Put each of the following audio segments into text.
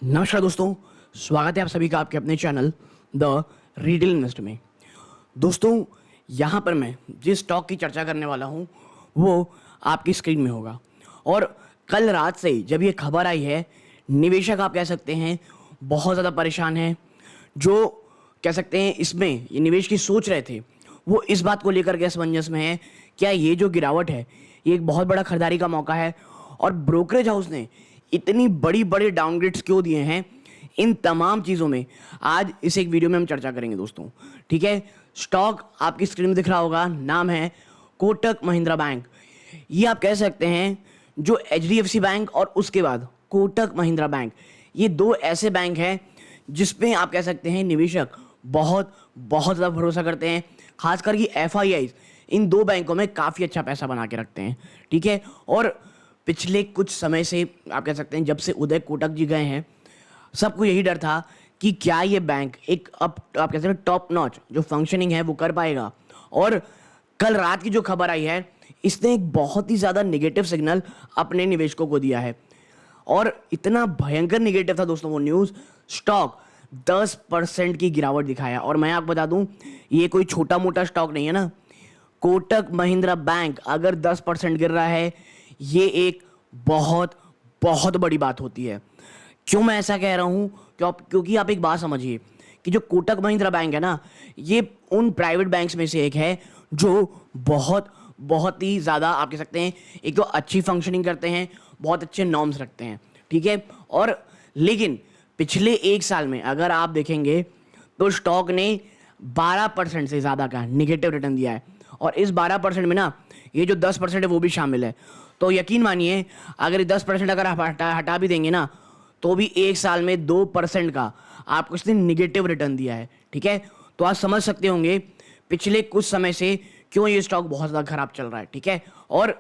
नमस्कार दोस्तों, स्वागत है आप सभी का आपके अपने चैनल द रिटेल इन्वेस्टर में। दोस्तों, यहाँ पर मैं जिस स्टॉक की चर्चा करने वाला हूँ वो आपकी स्क्रीन में होगा। और कल रात से जब ये खबर आई है, निवेशक आप कह सकते हैं बहुत ज़्यादा परेशान हैं। जो कह सकते हैं इसमें ये निवेश की सोच रहे थे वो इस बात को लेकर के असमंजस में है, क्या ये जो गिरावट है ये एक बहुत बड़ा खरीदारी का मौका है और ब्रोकरेज हाउस ने इतनी बड़ी बड़ी डाउनग्रेड्स क्यों दिए हैं। इन तमाम चीज़ों में आज इस एक वीडियो में हम चर्चा करेंगे दोस्तों। ठीक है, स्टॉक आपकी स्क्रीन में दिख रहा होगा, नाम है कोटक महिंद्रा बैंक। ये आप कह सकते हैं जो एचडीएफसी बैंक और उसके बाद कोटक महिंद्रा बैंक, ये दो ऐसे बैंक हैं जिसपे आप कह सकते हैं निवेशक बहुत बहुत ज़्यादा भरोसा करते हैं। खासकर कि एफआईआईज इन दो बैंकों में काफ़ी अच्छा पैसा बना के रखते हैं। ठीक है, और पिछले कुछ समय से आप कह सकते हैं जब से उदय कोटक जी गए हैं, सबको यही डर था कि क्या ये बैंक एक आप कह सकते हैं टॉप नॉच जो फंक्शनिंग है वो कर पाएगा। और कल रात की जो खबर आई है इसने एक बहुत ही ज़्यादा नेगेटिव सिग्नल अपने निवेशकों को दिया है। और इतना भयंकर नेगेटिव था दोस्तों वो न्यूज़, स्टॉक 10% की गिरावट दिखाया। और मैं आपको बता दूं, ये कोई छोटा मोटा स्टॉक नहीं है ना। कोटक महिंद्रा बैंक अगर 10% गिर रहा है, ये एक बहुत बहुत बड़ी बात होती है। क्यों मैं ऐसा कह रहा हूँ? क्योंकि आप एक बात समझिए कि जो कोटक महिंद्रा बैंक है ना, ये उन प्राइवेट बैंक्स में से एक है जो बहुत बहुत ही ज़्यादा आप कह सकते हैं एक तो अच्छी फंक्शनिंग करते हैं, बहुत अच्छे नॉर्म्स रखते हैं। ठीक है, और लेकिन पिछले एक साल में अगर आप देखेंगे तो स्टॉक ने 12% से ज़्यादा का निगेटिव रिटर्न दिया है। और इस 12% में ना ये जो 10% है वो भी शामिल है। तो यकीन मानिए अगर ये 10% अगर आप हटा भी देंगे ना, तो भी एक साल में 2% का आपको इसने निगेटिव रिटर्न दिया है। ठीक है, तो आप समझ सकते होंगे पिछले कुछ समय से क्यों ये स्टॉक बहुत ज़्यादा खराब चल रहा है। ठीक है, और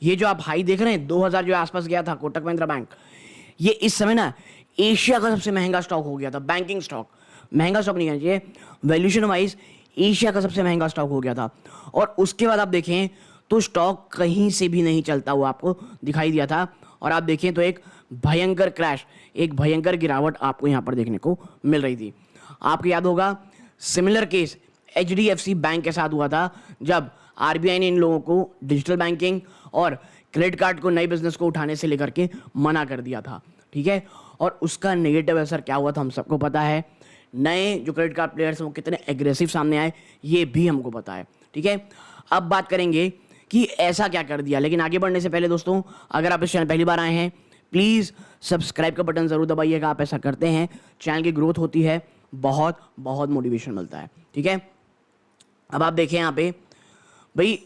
ये जो आप हाई देख रहे हैं 2000 जो आसपास गया था कोटक महिंद्रा बैंक, ये इस समय ना एशिया का सबसे महंगा स्टॉक हो गया था। बैंकिंग स्टॉक, महंगा स्टॉक नहीं कहना चाहिए, वैल्यूएशन वाइज एशिया का सबसे महंगा स्टॉक हो गया था। और उसके बाद आप देखें तो स्टॉक कहीं से भी नहीं चलता हुआ आपको दिखाई दिया था। और आप देखें तो एक भयंकर क्रैश, एक भयंकर गिरावट आपको यहाँ पर देखने को मिल रही थी। आपको याद होगा सिमिलर केस एचडीएफसी बैंक के साथ हुआ था, जब आरबीआई ने इन लोगों को डिजिटल बैंकिंग और क्रेडिट कार्ड को नए बिजनेस को उठाने से लेकर के मना कर दिया था। ठीक है, और उसका नेगेटिव असर क्या हुआ था हम सबको पता है। नए जो क्रेडिट कार्ड प्लेयर्स हैं वो कितने एग्रेसिव सामने आए ये भी हमको पता है। ठीक है, अब बात करेंगे कि ऐसा क्या कर दिया। लेकिन आगे बढ़ने से पहले दोस्तों, अगर आप इस चैनल पहली बार आए हैं प्लीज़ सब्सक्राइब का बटन ज़रूर दबाइएगा। आप ऐसा करते हैं चैनल की ग्रोथ होती है, बहुत बहुत मोटिवेशन मिलता है। ठीक है, अब आप देखें यहाँ पे भाई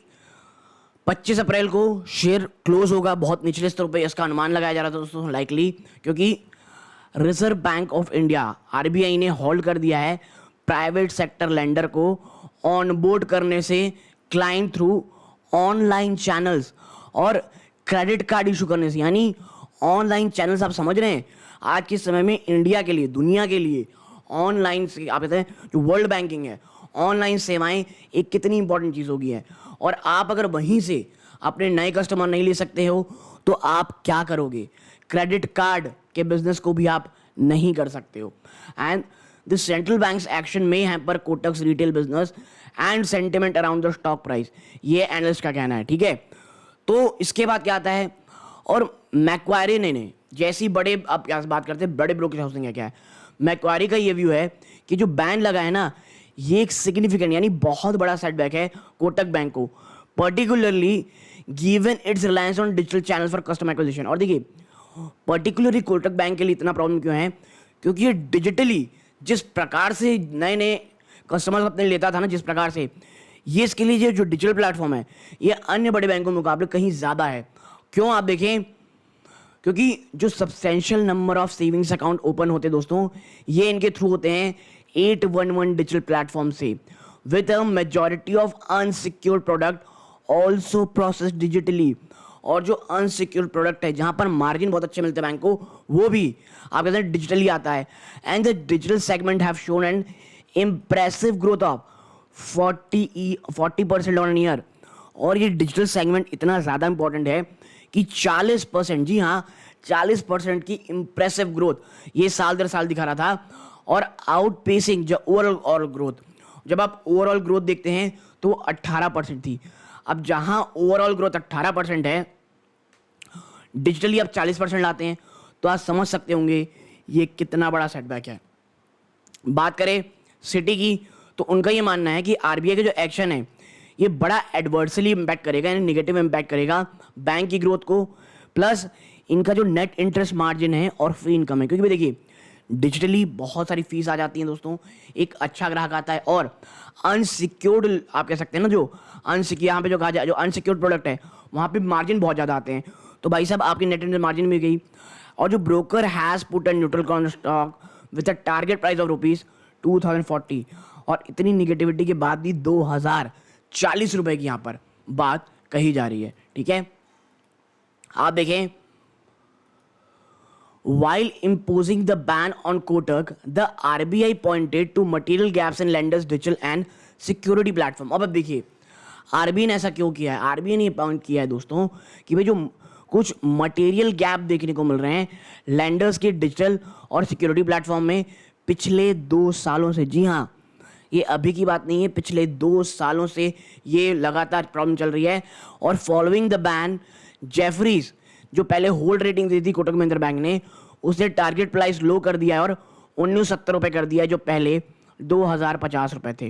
25 अप्रैल को शेयर क्लोज होगा बहुत निचले स्तर पर, इसका अनुमान लगाया जा रहा था दोस्तों लाइकली, क्योंकि reserve bank of India RBI ने होल्ड कर दिया है प्राइवेट सेक्टर लेंडर को ऑनबोर्ड करने से क्लाइंट थ्रू ऑनलाइन चैनल्स और क्रेडिट कार्ड इशू करने से। यानी ऑनलाइन चैनल्स, आप समझ रहे हैं आज के समय में इंडिया के लिए, दुनिया के लिए ऑनलाइन से आप कहते हैं जो वर्ल्ड बैंकिंग है, ऑनलाइन सेवाएं एक कितनी इंपॉर्टेंट चीज़ हो गई है। और आप अगर वहीं से अपने नए कस्टमर नहीं ले सकते हो तो आप क्या करोगे? क्रेडिट कार्ड के बिजनेस को भी आप नहीं कर सकते हो। And the central banks action में hamper Kotak's retail business and sentiment around the stock price, ये एनालिस्ट का कहना है। ठीक है, तो इसके बाद क्या आता है, और मैक्वारी ने जैसी बड़े, आप क्या बात करते हैं बड़े ब्रोकरेज हाउसिंग है, क्या है मैक्वारी का ये व्यू है कि जो बैन लगा है ना, ये एक सिग्निफिकेंट यानी बहुत बड़ा सेटबैक है कोटक बैंक को, particularly given it's reliance on digital channel for customer acquisition. और देखिए पर्टिकुलरली कोटक बैंक के लिए इतना प्रॉब्लम क्यों है, क्योंकि ये डिजिटली जिस प्रकार से नए नए कस्टमर्स अपने लेता था ना, जिस प्रकार से ये इसके लिए ये जो डिजिटल प्लेटफॉर्म है ये अन्य बड़े बैंकों के मुकाबले कहीं ज़्यादा है। क्यों? आप देखें, क्योंकि जो substantial number of savings account open होते हैं दोस्तों, ये इनके थ्रू होते हैं 811 डिजिटल प्लेटफॉर्म से, with a majority of unsecured product also process digitally. और जो अनसिक्योर्ड प्रोडक्ट है जहां पर मार्जिन बहुत अच्छे मिलते हैं बैंक को, वो भी आप कहते हैं डिजिटली आता है। And the digital segment have shown N impressive growth of 40% on an year. और ये डिजिटल सेगमेंट इतना ज़्यादा इंपॉर्टेंट है कि 40%, जी हाँ 40% की इंप्रेसिव ग्रोथ ये साल दर साल दिखा रहा था, और आउटपेसिंग जो ओवरऑल ग्रोथ, जब आप ओवरऑल ग्रोथ देखते हैं तो वो 18% थी। अब जहां ओवरऑल ग्रोथ 18% है, डिजिटली आप 40% लाते हैं, तो आप समझ सकते होंगे ये कितना बड़ा सेटबैक है। बात करें सिटी की, तो उनका ये मानना है कि आरबीआई के जो एक्शन है ये बड़ा एडवर्सली इम्पैक्ट करेगा, यानी निगेटिव इम्पैक्ट करेगा बैंक की ग्रोथ को, प्लस इनका जो नेट इंटरेस्ट मार्जिन है और फ्री इनकम है। क्योंकि भाई देखिए, डिजिटली बहुत सारी फीस आ जाती हैं दोस्तों, एक अच्छा ग्राहक आता है, और अनसिक्योर्ड आप कह सकते हैं ना, जो अनसिक्योर यहाँ पे जो कहा जाए जो अनसिक्योर्ड प्रोडक्ट है वहाँ पे मार्जिन बहुत ज़्यादा आते हैं। तो भाई साहब आपकी नेट इंटरेस्ट मार्जिन भी गई, और जो broker has put and neutral on stock with a target price of ₹2040, और इतनी निगेटिविटी के बाद भी 2040 रुपए की यहाँ पर बात कही जा रही है। ठीक है, आप देखें, while imposing the ban on Kotak, the RBI pointed to material gaps in lenders digital and security platform। अब देखिए आरबीआई ने ऐसा क्यों किया है, आरबीआई ने ये पॉइंट किया है दोस्तों कि भाई जो कुछ मटेरियल गैप देखने को मिल रहे हैं लैंडर्स के डिजिटल और सिक्योरिटी प्लेटफॉर्म में पिछले 2 सालों से। जी हाँ, ये अभी की बात नहीं है, पिछले 2 सालों से ये लगातार प्रॉब्लम चल रही है। और फॉलोइंग द बैन, जेफरीज जो पहले होल्ड रेटिंग दी थी कोटक महिंद्रा बैंक ने, उसने टारगेट प्राइस लो कर दिया है और 1970 रुपये कर दिया है, जो पहले 2050 रुपये थे।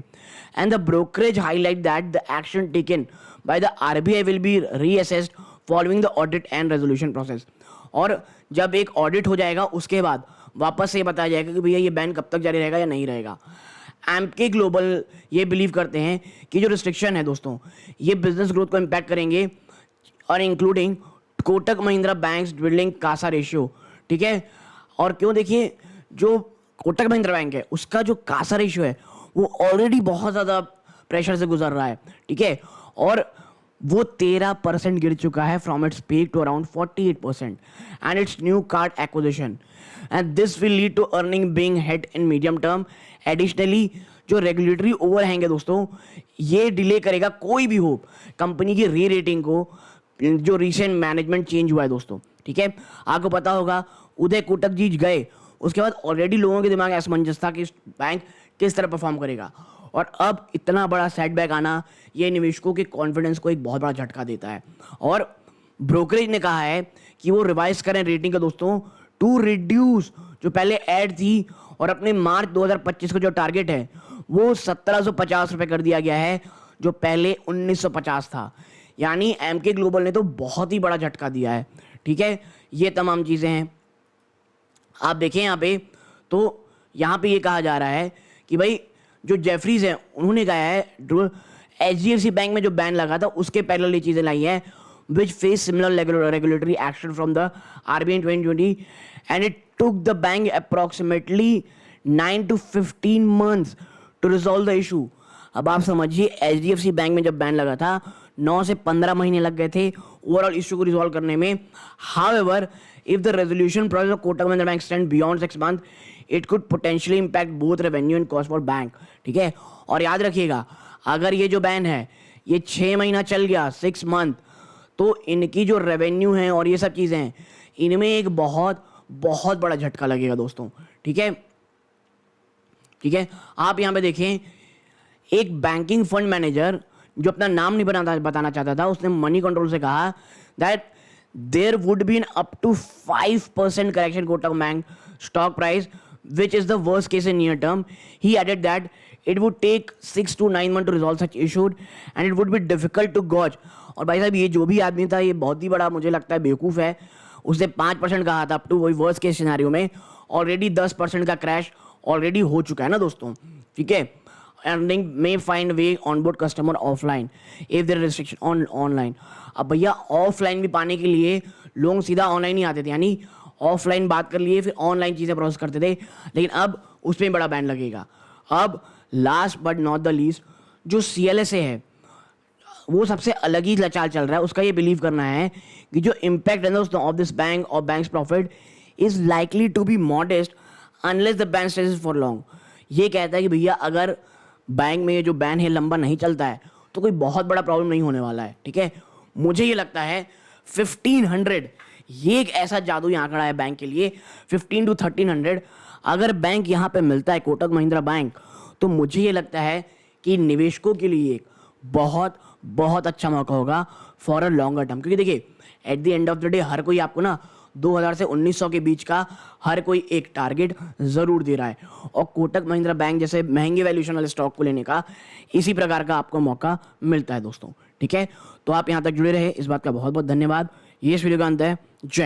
And the brokerage highlight that the action taken by the RBI will be reassessed following the audit and resolution process. और जब एक ऑडिट हो जाएगा उसके बाद वापस से बताया जाएगा कि भैया ये बैन कब तक जारी रहेगा या नहीं रहेगा। एमके ग्लोबल ये बिलीव करते हैं कि जो रिस्ट्रिक्शन है दोस्तों ये बिजनेस ग्रोथ को इम्पैक्ट करेंगे, और including Kotak Mahindra banks dwindling CASA ratio. ठीक है, और क्यों, देखिए जो कोटक महिंद्रा बैंक है उसका जो कासा रेशियो है वो ऑलरेडी बहुत ज़्यादा प्रेशर से गुजर रहा है। ठीक है, और वो 13% गिर चुका है from its peak to around 48%, and its new card acquisition, and this will lead to earning being hit in medium term. Additionally जो रेगुलेटरी ओवरहैंग है दोस्तों ये डिले करेगा कोई भी हो कंपनी की री रेटिंग को, जो रिसेंट मैनेजमेंट चेंज हुआ है दोस्तों। ठीक है, आपको पता होगा उदय कोटक जी गए उसके बाद ऑलरेडी लोगों के दिमाग में असमंजस था कि बैंक किस तरह परफॉर्म करेगा, और अब इतना बड़ा सेटबैक आना ये निवेशकों के कॉन्फिडेंस को एक बहुत बड़ा झटका देता है। और ब्रोकरेज ने कहा है कि वो रिवाइज करें रेटिंग का दोस्तों, टू रिड्यूस जो पहले ऐड थी, और अपने मार्च 2025 का जो टारगेट है वो 1750 रुपये कर दिया गया है, जो पहले 1950 था। यानी एमके ग्लोबल ने तो बहुत ही बड़ा झटका दिया है। ठीक है, ये तमाम चीज़ें हैं। आप देखें यहाँ पे, तो यहाँ पे ये कहा जा रहा है कि भाई जो जेफरीज हैं उन्होंने कहा है एचडीएफसी बैंक में जो बैन लगा था उसके पैरेलल ये चीज़ें लाई हैं, which face similar regulatory action from the RBI in 2020, and it took the bank approximately 9 to 15 months to resolve the issue. अब आप समझिए एचडीएफसी बैंक में जब बैन लगा था 9 से 15 महीने लग गए थे ओवरऑल इशू को रिजॉल्व करने में। However, if the resolution process of Kotak Mahindra bank extend beyond 6 months, it could potentially impact both revenue and cost for bank. ठीक है, और याद रखिएगा अगर ये जो बैन है ये 6 महीना चल गया, 6 month, तो इनकी जो रेवेन्यू है और ये सब चीज़ें हैं इनमें एक बहुत बहुत बड़ा झटका लगेगा दोस्तों। ठीक है, ठीक है, आप यहाँ पे देखें, एक बैंकिंग फंड मैनेजर जो अपना नाम नहीं बताना चाहता था, उसने मनी कंट्रोल से कहा that there would be an up to 5% correction Kotak bank stock price, which is the worst case in near term. He added that it would take 6 to 9 months to resolve such issues and it would be difficult to gauge। और भाई साहब ये जो भी आदमी था ये बहुत ही बड़ा मुझे लगता है बेवकूफ़ है, उसने 5% कहा था अप टू, वही वर्स्ट केस सिनेरियो में ऑलरेडी 10% का क्रैश ऑलरेडी हो चुका है ना दोस्तों। ठीक है, earning may find way on board customer offline if there restriction on online. अब भैया ऑफलाइन भी पाने के लिए लोग सीधा ऑनलाइन ही आते थे, यानी ऑफलाइन बात कर लिए फिर ऑनलाइन चीज़ें प्रोसेस करते थे, लेकिन अब उसमें बड़ा बैन लगेगा। अब last but not the least जो CLSA है वो सबसे अलग ही चाल चल रहा है। उसका ये बिलीव करना है कि जो इम्पैक्ट है दोस्तों ऑफ दिस बैंक और banks profit is likely to be modest unless the ban stage for long. ये कहता है कि भैया अगर बैंक में ये जो बैन है लंबा नहीं चलता है तो कोई बहुत बड़ा प्रॉब्लम नहीं होने वाला है। ठीक है, मुझे ये लगता है 1500 ये एक ऐसा जादुई आंकड़ा है बैंक के लिए 15 to 1300। अगर बैंक यहाँ पे मिलता है कोटक महिंद्रा बैंक, तो मुझे ये लगता है कि निवेशकों के लिए एक बहुत बहुत अच्छा मौका होगा फॉर अ लॉन्गर टर्म। क्योंकि देखिए at the end of the day हर कोई आपको ना 2000 से 1900 के बीच का हर कोई एक टारगेट ज़रूर दे रहा है, और कोटक महिंद्रा बैंक जैसे महंगे वैल्यूएशन वाले स्टॉक को लेने का इसी प्रकार का आपको मौका मिलता है दोस्तों। ठीक है, तो आप यहाँ तक जुड़े रहे, इस बात का बहुत बहुत धन्यवाद। ये इस वीडियो का अंत है। जय